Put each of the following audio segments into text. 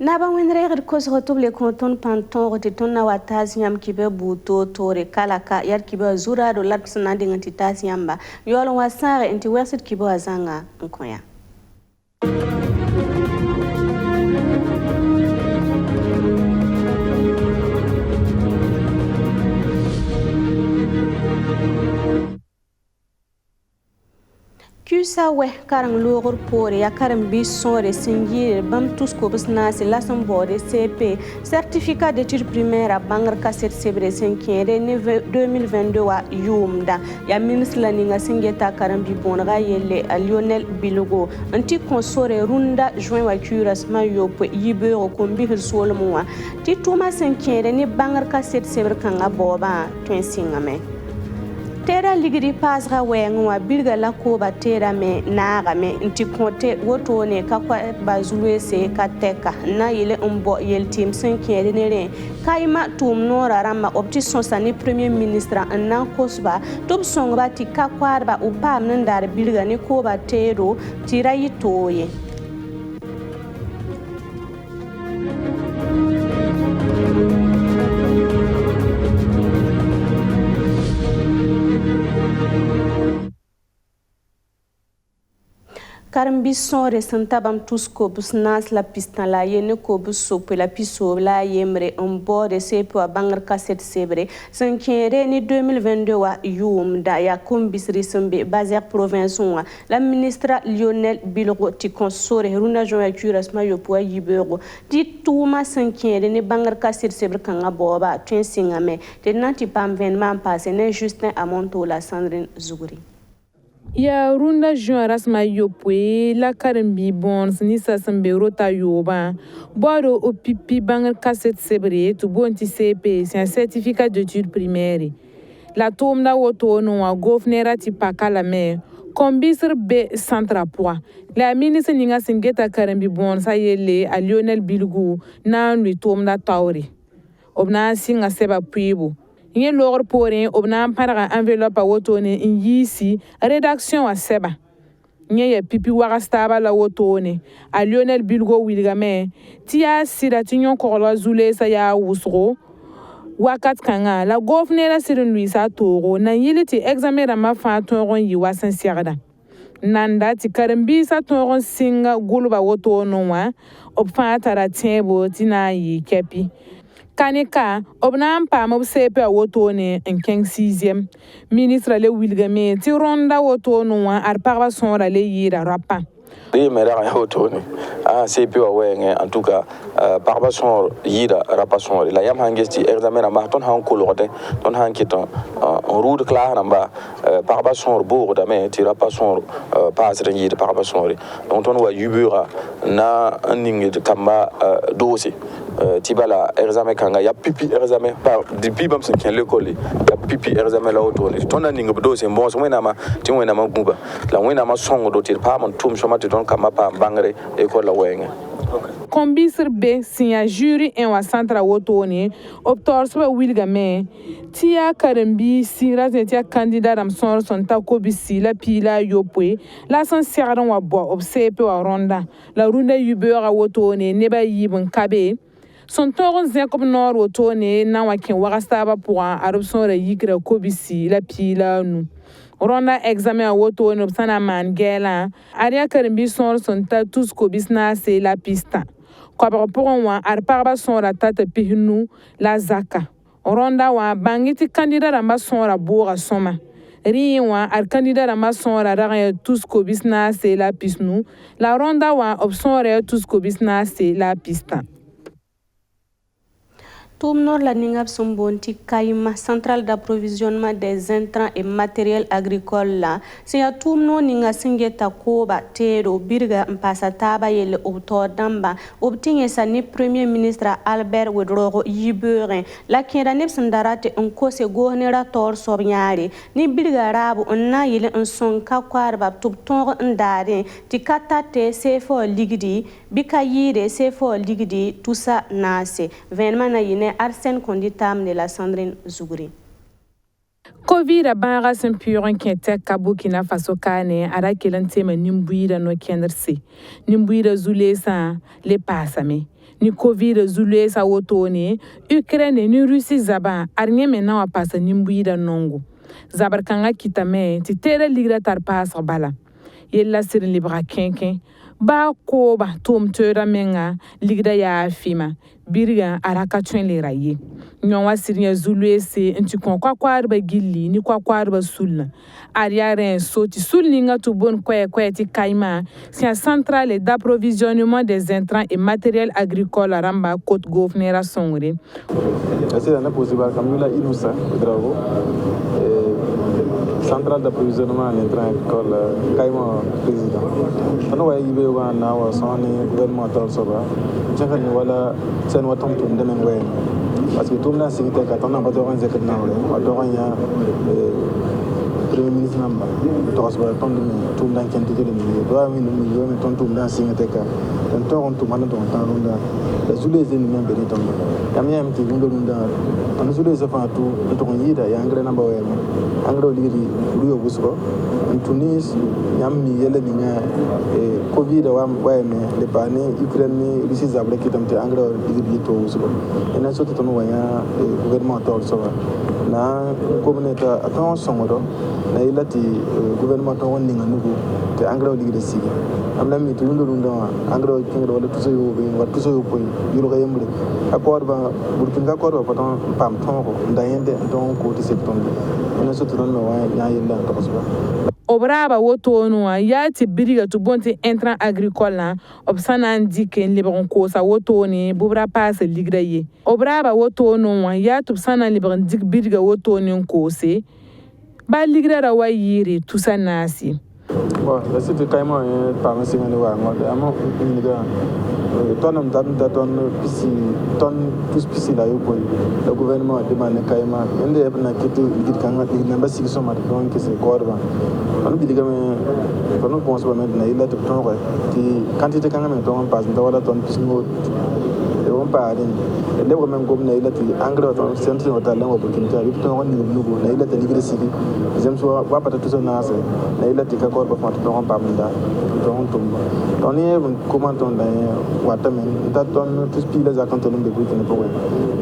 Naba wenre ko so to le konton panton rote ton na wataz yam kibe buto tore kalaka yar kibe zura do lat sna de ngati tas yamba yolo wasare enti wersit kibe azanga nkoya Kusa we karang logur pore ya karang bisore singir bam tous ko bisna se lason bode CP certificat d'études primaires bangar kaset sebre 5e ne 2022 wa yumda ya ministre la ninga singeta karang bi bonga yelle Lionel Bilogo anti consore runda juin wa curas mayo po yibe ko kombi solmo wa ti tuma 5e ne bangar kaset sebre kanga boba twen singame Tera ligiri pasra wenwa bilga la ko ba tera me naga me nti konte woto ne ka kwa bazulwe se ka teka na yele umbo yel team 5e ne re kaima tum nora rama option sani premier ministre anna kosba top songra ti ka kwa ba upam nan dar bilga ne ko ba tero tira yitoye Karambi son resenta bam tous ko busnas la pistan la yene ko buso pe la piso la yemre on bord se po bangar cassette sebre sankere ni 2022 wa yum da ya kombisri sembe bazer province wa la ministre Lionel Bilogo ti consore runa joya curas mayo po yibego ti tuma sankere ni bangar cassette sebre kanga boba twensingame te nanti pam 20 man passé ne Justin Amonto la Sandrine Zuguri Ya runda juin rasma yopwe la karambi bons ni sasambe rota yoba boiro o pipi bangal cassette sebre to bonti CP c'est un certificat d'études primaires la tomda woto no wa governera ti pakala me kombisr be centra poa la ministre ninga singeta karambi bons ayele a Lionel Bilgu na lui tomda tawri obna singa seba puibo Yen logor porin obna paraga enveloppe wotone in yisi rédaction a seba. Nye ye pipi wakastaba la wotone a Lionel Bilgo wilgame tia sira tinyon korlo zule sa ya wusro wakat kanga la governera sirin Luisa Toro na yili ti examera ma fa toron yi wasan sirda. Nanda ti karambi sa toron singa guluba wotono wa obfa tara tembo tina yi kepi. Kaneka obna pam obsepe wotone en 6e ministre le wilgame ti ronda wotono wa arparba sonra le yira rapa mais là c'est peu en tout cas par son yira rapation la yam hangesti examen ma ton han kolorte ton han kiton en route clair namba par son bourg dame ti rapation pas yira par son donc on va yubura na ning de kamba dossier tibala examen kanga ya pipi examen par depuis bam se ken l'école ya pipi examen la auto ton ning dossier bon so wena ma ti wena ma guba la wena ma songo do ti pa man tum so ma ti don kama pa bangre école la wenge kombisr be sinya jury en wa centra wotone optor so wilgame tia karambi sira tia candidat am son ta ko bisi la pila yopwe la san siaran wa bo obsepe wa ronda la runda yubera wotone ne ba yibun kabe son toron zekob nor wotone na wa ken wakastaba pour arabson ra yikra ko bisi la pila nu Ronda examen a woto no sana man gela aria karimbi son ta tous ko bisna se la pista ko ba poron wa arparba son ra tata pihnu la zaka ronda wa bangiti candidat amba son ra bora soma ri wa ar candidat amba son ra ra tous ko bisna se la pisnu la ronda wa option ra tous ko bisna se la pista Toumnor la ningab sombonti kaima centrale d'approvisionnement des intrants et matériel agricole la siya toumno ninga singeta koba tero birga mpasa taba yele obto damba obtinye sa ni premier ministre Albert Wedrogo Yibeurin la kenda neb sandarate nkose gohnera tor sobnyare ni birga rabu onna yele nson ka kwarba tubton ndare tikata te sefo ligidi bikayire sefo ligidi tusa nase venman na yine Arsène Konditam de la Sandrine Zougri. Covid a baga sen puren kete Burkina Faso kane ara kelantema nimbuira no kendersi nimbuira zulesa le pasame ni Covid zulesa wotone Ukraine ni Russie zaba arnye mena wa pasa nimbuira nongo zabar kanga kitame ti tere ligra tar pasa bala yella sirin libra kenken ba ko ba tom tera menga ligra ya fima birga araka twen le raye nyon wa siriya zulwese nti kon kwa ba gilli ni kwa ba sul ariare soti sulninga to bon kwa ti kaima c'est centrale d'approvisionnement des intrants et matériel agricole ramba côte gouvernera songre c'est un possible Camila Inusa Drago centrale d'approvisionnement en intrants agricole kaima président ano wa yibe wa na wa soni gouvernement tal soba jangani wala sen wa tom tum demen wen parce que tout le monde sait que quand on a pas de raison que non on doit rien premier ministre namba to asba ton tout le monde qui entité le milieu doit milieu mais ton tout le monde sait que quand on tout mal dans temps ronda la zulé zeni même beri ton kamia mti gundo nda on zulé za fa tout to yida ya ngre namba we angro liri ruyo busro en Tunis yammi yele ninga covid wa me le bane Ukraine Russie zabre kitamte angro liri to busro ena soto to no waya gouvernement to so na communauté attention songodo na ilati gouvernement to wonni nganugo te angro liri sigi amna mi to gundo nda angro kingro wala tuso yo be wa tuso yo poy yuro ga yembre accord ba burkinga accord ba paton pam tonko ndayende don ko ti septembre ena soto no wa nya yella to so obraba woto no ya ti biriga to bonte intrant agricole na obsana ndike libron ko sa woto ni bubra passe ligraye obraba woto no ya to sana libron dik biriga woto ni ko se ba ligrara wa yiri tusanasi bon la c'est carrément par un signe wa ngode amo ni ga tonam dan ton pisi ton plus pisi la yo ko le gouvernement a demandé carrément ende ebna kitu gid kanga di namba sigi so ma donc c'est corba on bi diga me on pense pas maintenant il a tout ton qui quantité kanga me ton passe ndawala ton pisi no on pa den le ko men gomna il a ti engrais ton centre hotel la ko kinta bi ton woni nugo na il a ligre sigi j'aime so wa pata tout ça na se na il a ti ka corba fa ton pa munda ton tumba on est comment on da watamen ta ton tous piles à quand on be buti ne po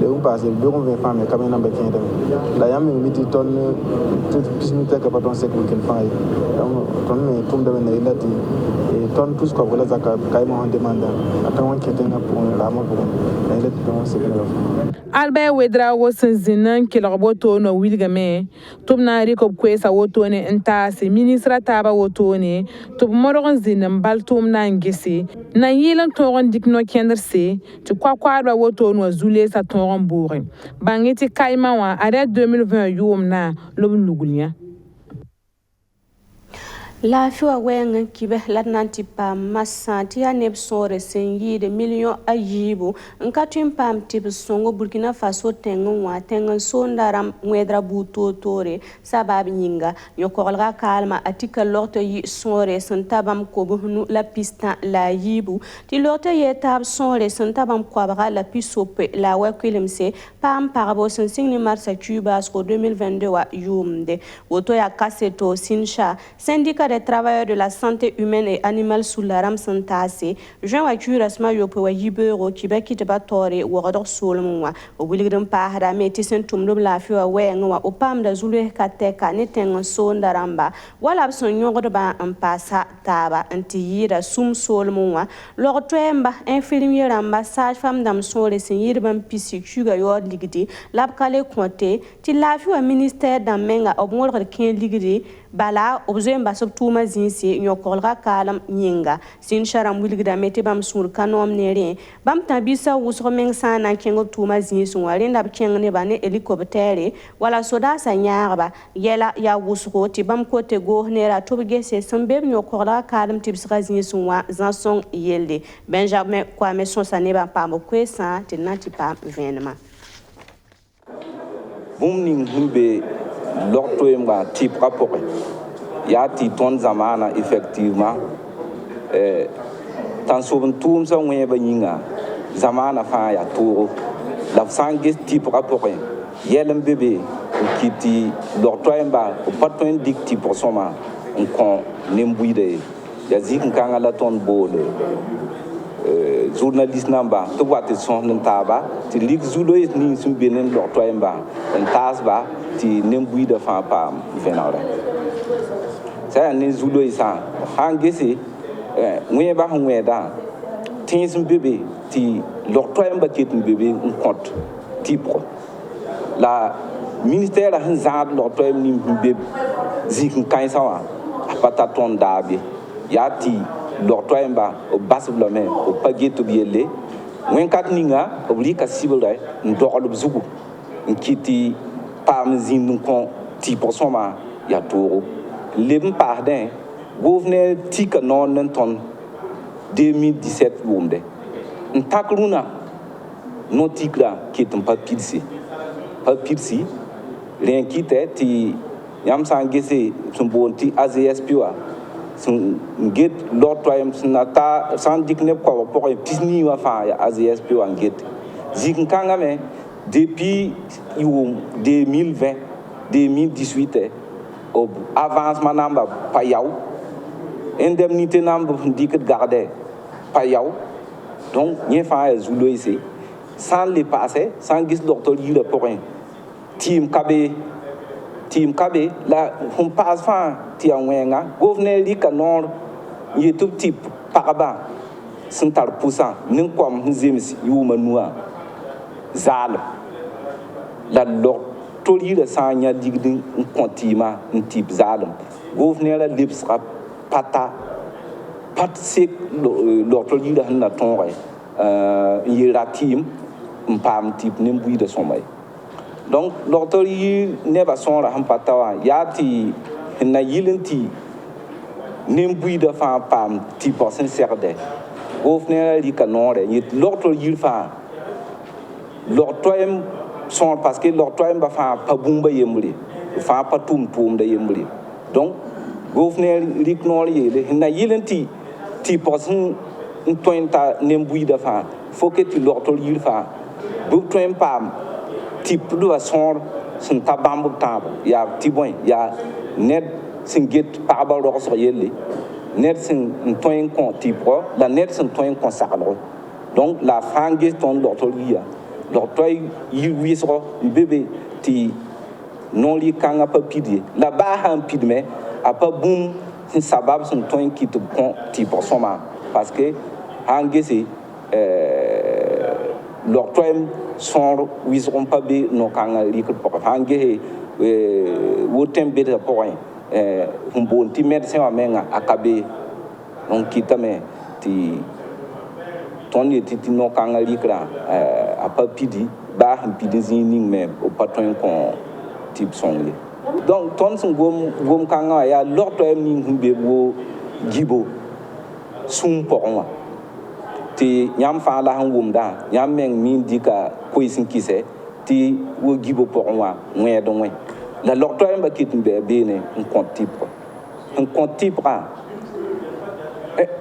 le on passe le on va femme quand même na be kin dem la yam mi ti ton tout pismita ka paton sek weekend fa ton me tum de na il a ti ton tous ko wala zaka kay mo on demande atawan ketenga pour la mo Albert Wedrago Senzinan kilorboto no wilgame tubna rikob kwesa wotone entase ministra taba wotone tub morogon zinan baltum na ngisi na yilan toron dikno kenderse ti kwakwarba wotone wa zule sa toron boure bangeti kayma wa are 2020 yumna lobun lugulnya La fiwa wenga kibe latnanti pa masanti ya nebsore sengi de million ayibu nkatwin pam tip songo Burkina Faso tengon wa tengon sondaram mwedra buto tore sabab nyinga nyokolga kalma atika lorto yi sore santabam kobuhnu la pista la yibu ti lorto ye tab sore santabam kwabra la pisope la wakilimse pam parabo sensingni marsa Cuba sko 2022 wa yumde woto ya kaseto sinsha syndicat des travailleurs de la santé humaine et animale sous la ram santase Jean Wachu rasma yopo wa yibero kibaki tebatore worodor solmwa o wiligrim pa hada meti sentum la fi wa wenga o pam da zulu kateka ne tengon sonda ramba wala son nyogodo ba ampasa taba anti yira sum solmwa lor twemba infirmier ramba sage femme dam sore sin yirban pisi chuga yo ligidi lab kale konte ti la fi wa ministère d'amenga o ngol ken ligidi bala b zoe n basb tʋʋma zĩise yõkolga kaalem yĩnga sẽn sharam wilgdame tɩ bãmb sũur ka noom ne rẽ bãmb tã-biisã wʋsg meng sã n na n kẽng b tʋʋma zĩisẽ wã rẽnda b kẽng nebã ne helikoptɛɛre wala sodaasã yãagba yɛla yaa wʋsgo tɩ bãmb kote goos neera tɩ b gese sẽn be b yõ-koglga kaalem tɩbsga zĩisẽ wã zã-sõng yelle benjamin kwame sõsa nebã n paam b koeesã tɩ d na tɩ paam vẽenemã bũmb ning sẽn be log toeemgã tɩbga pʋgẽ yaa tɩ tõnd zamaana effectivement tãn sob n tʋʋmsã wẽebã yĩnga zamaana fãa yaa toogo la b sã n ges tɩbga pʋgẽ yɛl n be be n kɩt tɩ log toɛɛmbã b pa tõe n dɩk tɩbg sõma n kõ nen-buiida ye yaa zik-n-kãngã la tõnd boole journaliste nambã tɩ b wa tɩ sõsd n taaba tɩ lik zu-loees ning sẽn be ne log toɛɛmbã n taasba tɩ nen-buiidã fãa paam vẽnegrɛ sã yaa ne zu-loeesã sã n gese wẽebã sẽn wẽedã tẽes n be be tɩ log toɛɛmbã ket n be be n kõt tɩbgo la ministɛɛrã sẽn zãad log toɛɛm ning sẽn be zik-n-kãensã wã a pa ta tõnd daab ye yaa tɩ log toɛɛmbã b basb lame b pa get b yelle wẽn-kat ninga b rɩka sɩbrɛ n dogl b zugu n kɩt tɩ paam n zĩnd n kõ tɩpg sõma yaa toogo leb n paasdẽ gouverneur tika noond n tõnd 2017 yʋʋmde n tak rũnã no-tigrã ket n pa pidsi rẽ kɩtɛ tɩ yãmb sã n gese sẽn boond tɩ AGSP wã sẽn get log toɛɛm sẽn na ta sã n dɩk neb koabg pʋgẽ pis nii wã fãa yaa AGSP wã n get zik-n-kãngame depuis yʋʋm 2020 2018 b avancement namba pa yao indemnité namba sẽn dɩkd gagdɛ pa yao donc yẽ fãa yaa zu-loeese sã n le paase sã n ges logtr yirã pʋgẽ tɩɩm ka be la sẽn paas fãa tɩ yaa wẽnga gouverneur rɩka noor n yet b tɩ pagbã sẽn tar pʋsã nin-kom sẽn zems yʋʋmã nuwã zaalem la log-tor yirã sã n yã ligd n kõ tɩɩmã n tɩp zaalem gouverneur lebsga pata pat sek log-tor yirã sẽn na tõoge n yɩ ra tɩɩm n paam tɩp nen-buiidã sõma ye donc log-tor yir nebã sõora sẽn pa ta wã yaa tɩ sẽn na yɩl n tɩ nen-buiidã fãa paam tɩpg sẽn segdɛ gouverneur rɩka noorɛ yet log-tor yir fãa log toɛɛm sõor parce que log toɛɛmbã fãa pa bũmba yembre fãa pa tʋʋm tʋʋmda yembre donc gouverneur rɩk noor yeele sẽn na yɩl n tɩ tɩpg sẽn n tõe n ta nen-buiidã fãa fo ket tɩ log-tor yir fãa bɩ b tõe n paam tɩpdbã sõor sẽn ta bãmb b tãabã yaa tɩ bõe yaa ned sẽn get pagbã rogsg yelle ned sẽn n tõe n kõ tɩpgɔ la ned sẽn tõe n kõ saglgo donc la fãa n ges tõnd log-tor yia log-toɛ yir wɩsgɔ n be be tɩ non-rɩk-kãngã pa pid ye la baa sã n pidme a pa bũmb sẽn sabab sẽn tõe n kɩt b kõ tɩpg sõma parce que sã n gese log toɛɛm sõor wɩsg n pa be no-kãngã rɩkd pʋgẽ sã n gese wotem bedgã pʋgẽ sẽn boond tɩ médecin wã menga a ka be n kɩtame tɩ tõnd yetɩ tɩ no-kãngã rɩkrã a pa pidi baa sẽn pid n zĩig ning me b pa tõe n kõ tɩb sõng ye donc tõnd sẽn gom-kãngã wã yaa log toɛɛm ning sẽn be wo gibo sũm pʋgẽ wã tɩ yãmb fãa la sẽn wʋmdã yãmb meng min dɩka koees n kɩsɛ tɩ wo gibo pʋgẽ wã wẽed n wẽ la log toɛɛmbã ket n be a beene n kõ tɩpgã n kõ tɩpgã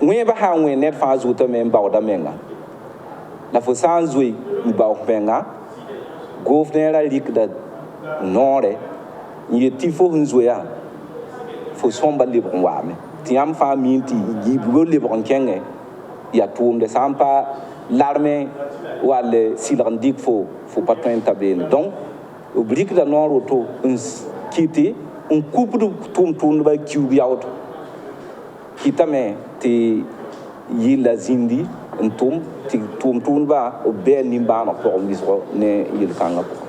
wẽebã sã n wẽ ned fãa zotame n baooda menga la fo sã n zoe n baoog menga gouverneur rɩkda noorɛ n yet tɩ fo sẽn zoeã fo sõmba lebg n waame tɩ yãmb fãa min tɩ yiibgo lebg n kẽngẽ yaa tʋʋmde sã n pa larme wall sɩlg n dɩk fo pa tõe n ta beene donc b rɩkda noor woto n kɩtɩ n kupd tʋʋm-tʋʋmdbã kiug yaood kɩtame tɩ yɩlla zĩndi n tʋm tɩ tʋʋm-tʋʋmdbã b bɩ a nin-bãaneg pʋgẽ wɩsgo ne yel-kãngã pʋgẽ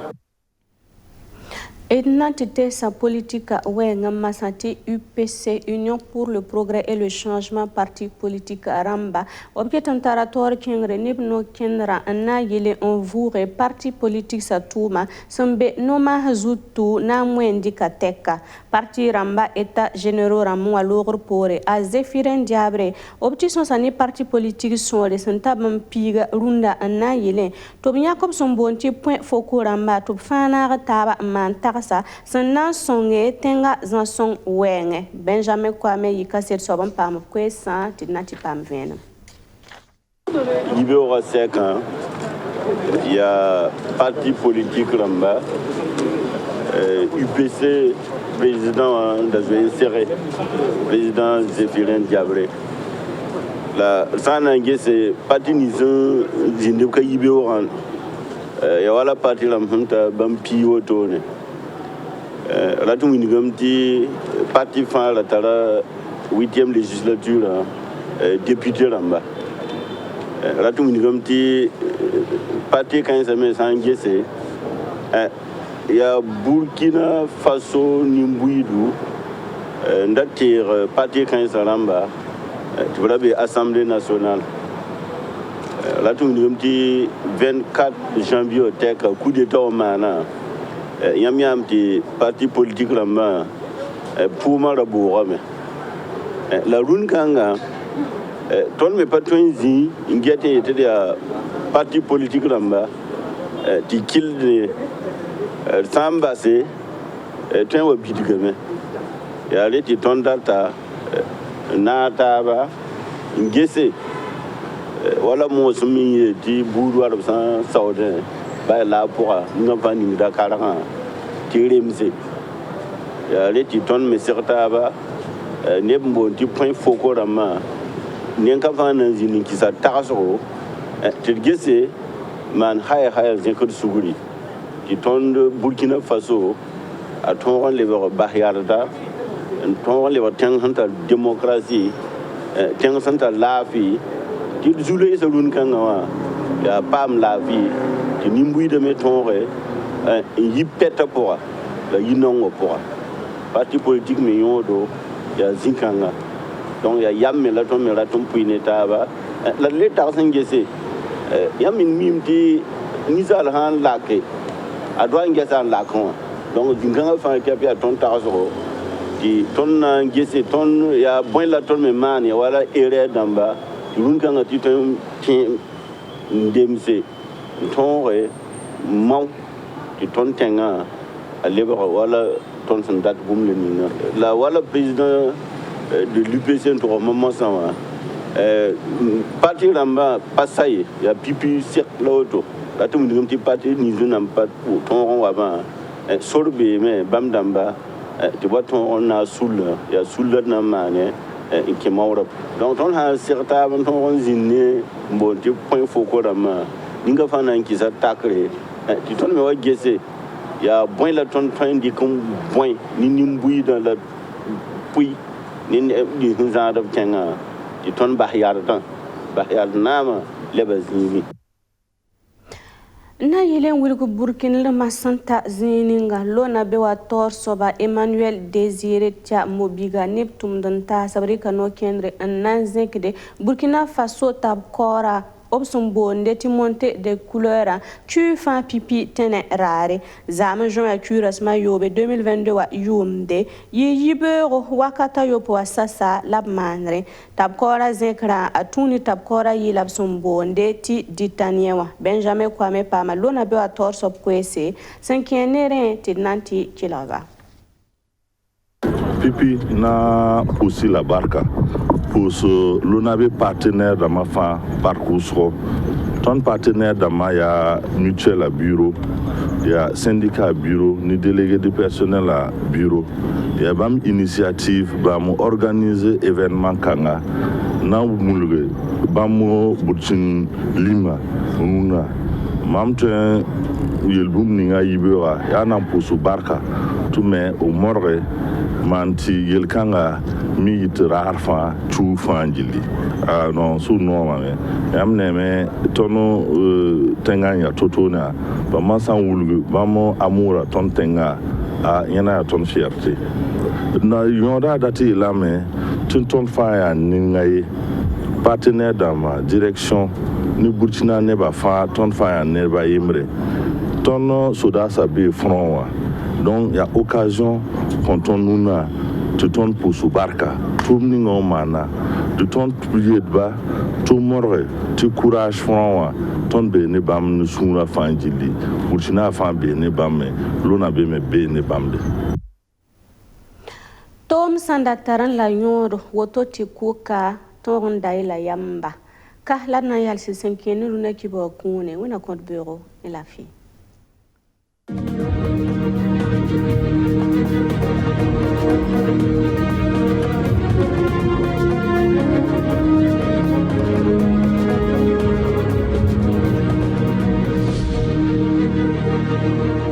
Et l'entité sa politique Wenga Masati UPC Union pour le progrès et le changement parti politique Ramba objetant tarator kengre nibno kenra na yele on voure parti politique sa touma sembe noma hazutu na mwendi kateka parti Ramba état généraux ramu alogre pore a Zephirin Diabre option sani parti politique sont les sentabam piga runda na yele to Jacob Sombonti point foko Ramba to fana taba manta Sana songe tenga zanson wenge Benjamin Kwame yikaset soban pam kwesa tinati pam vena. Il aura 5 ans. Il y a parti politique Ramba, UPC président d'Azoué président Zéphirin Diabré. La Sanangé c'est parti nison zinduka Ibeoran. Il y a la parti Lamhunta Bampi Otone. La Toumingamti, parti fin la 8e législature, député Ramba. La Toumingamti, parti 15 mai Sanguessé, il y a Burkina Faso Nimbouidou, Ndatir, parti 15 Ramba, tu vois l'Assemblée nationale. La Toumingamti, 24 janvier au Tech, coup d'état au Mana. Yam ti parti politique là-bas pour Marabourame. La rune kanga, ton me patronzi, ingete était des parti politique là-bas, ti kill de Sambase, tu es bitigame. Et allez, ti ton data, Nataba, ingese, voilà mon semi, ti boudoir de Saoudien. Bah là pour nous pas ni Dakar tirer monsieur les titons mais certains ba ne bon du point foko rama ne ka van zini qui sa taraso tirgese man haya zekur suguri titon de Burkina Faso a ton le bahiyarda ton le tang hanta démocratie tang hanta lafi ti zule salun kanga ya pam lafi Nimbouille de Métonre, il pète pour la Yinongo pour parti politique, mais il y a Zinkanga. Donc il y a Yam Melaton Melaton Puinetaba. La lettre s'engagée. Yam in Mimti, Nizal Han Lake, à Douangasan Lacon. Donc Zinkanga fait un capier à ton Tarzoro. Qui ton Gessé, ton, il y a bon la tonne man, il y a voilà, Ere Damba, Lunkanga Titan Demse. Ton mont du ton tenga à l'ébra voilà ton sandat boum le nina la voilà président de l'UPC pour un moment ça parti là-bas passaye il y a pipi cercle l'auto la tout le petit parti ni n'a pas ton avant sorbe mais bam damba tu vois ton on a soul il y a soul na mané qui mort donc on a certains on ziné bon tu point foko là-bas Ninga fana qui s'attaquerait. Tu t'en me vois guesser. Il y a point la tonne train de comme point, ni nimbouille dans la puits, ni ni zard of Kanga. Tu t'en bahiyard nama, lebazini. Na yelen wilgu Burkina le masanta zininga lona bewa tor soba Emmanuel Désiré tia mobiga neptum danta sabrika no kendre nanzekde Burkina Faso tab kora obsumbo ndeti monte de couleur tu fa pipi tene rare zama juin curas mayobe 2022 wa yumde yibero wakata yopo sasa labmanre tabkora zekra atuni tabkora yilabsumbo ndeti ditaniewa Benjamin Kwame Pama lona be wa torso kwese sankienere tinanti kilava pipi na aussi la barca pour ce l'on partenaire dans ma fin parcours ton partenaire dans ma ya mutuelle à bureau il y a syndicat à bureau ni délégué de personnel à bureau il y a bam initiative bam organiser événement kanga na mulge bam butsin lima nuna mam ten yelbum ninga yibera ya na pour ce barca tout mais au morgue manti yelkanga mi yitrar fa chu fa jili non su no ma me am ne me tono tenganya totona ba masan wulgu ba mo amura ton tenga yana ton fierté na yonda dati lame ton fa ya ningai partenaire dans ma direction ni Burkina ne ba fa ton fa ya ne ba yimre ton soda sabi front wa donc il y a occasion quand on nous a tout ton pour Barca tout ningo mana tout ton prier de bas tout morre tu courage front wa ton be ne bam nu sura fa njili Burkina fa be ne bam lona be me be ne bam de tom sandataran la nyoro woto ti kuka ton dai la yamba ka la na yal se senkene luna ki ba kune wona compte bureau et la fille